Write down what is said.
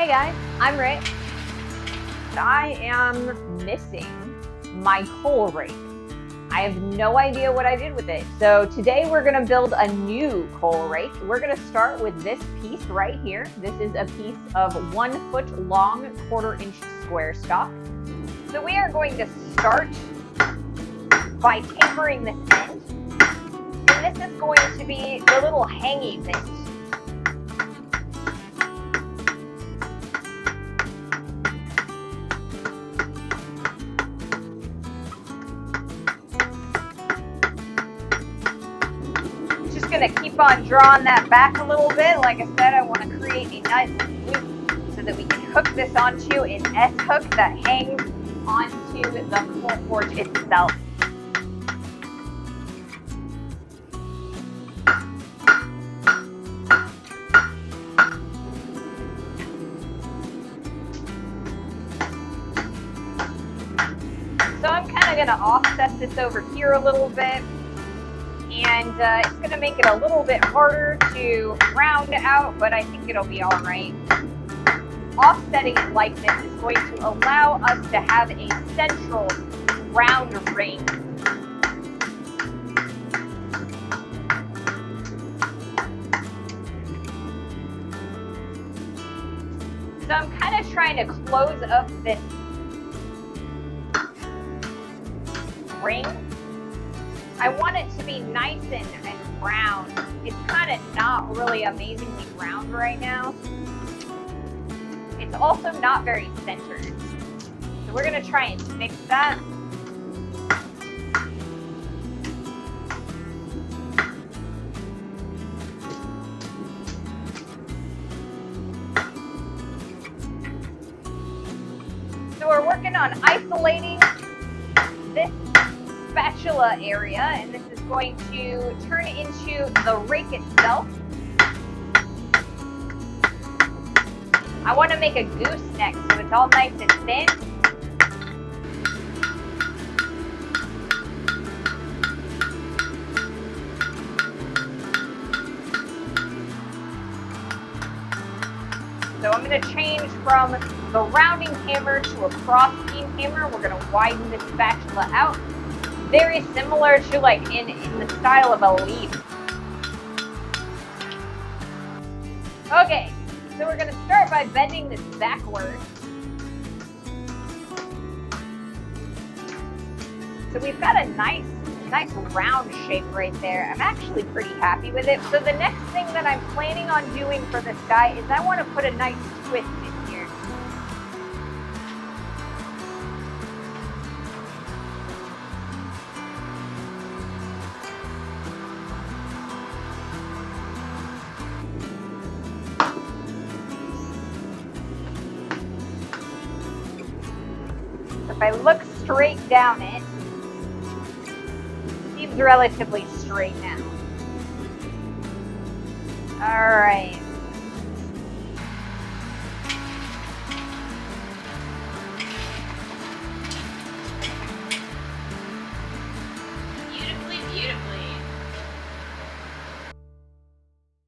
Hey guys, I'm Rick. I am missing my coal rake. I have no idea what I did with it. So today we're gonna build a new coal rake. We're gonna start with this piece right here. This is a piece of 1 foot long, 1/4 inch square stock. So we are going to start by tapering this end. And this is going to be the little hangy bit. Going to keep on drawing that back a little bit. Like I said, I want to create a nice loop so that we can hook this onto an S-hook that hangs onto the coal forge itself. So I'm kind of going to offset this over here a little bit. And it's going to make it a little bit harder to round out, but I think it'll be all right. Offsetting it like this is going to allow us to have a central round ring. So I'm kind of trying to close up this ring. I want it to be nice and round. It's kind of not really amazingly round right now. It's also not very centered. So we're going to try and fix that. So we're working on isolating this spatula area, and this is going to turn into the rake itself. I want to make a gooseneck so it's all nice and thin. So I'm going to change from the rounding hammer to a cross beam hammer. We're going to widen this spatula out. Very similar to like in the style of a leaf. Okay, so we're going to start by bending this backward. So we've got a nice round shape right there. I'm actually pretty happy with it. So the next thing that I'm planning on doing for this guy is I want to put a nice twist in here. If I look straight down it, seems relatively straight now. All right,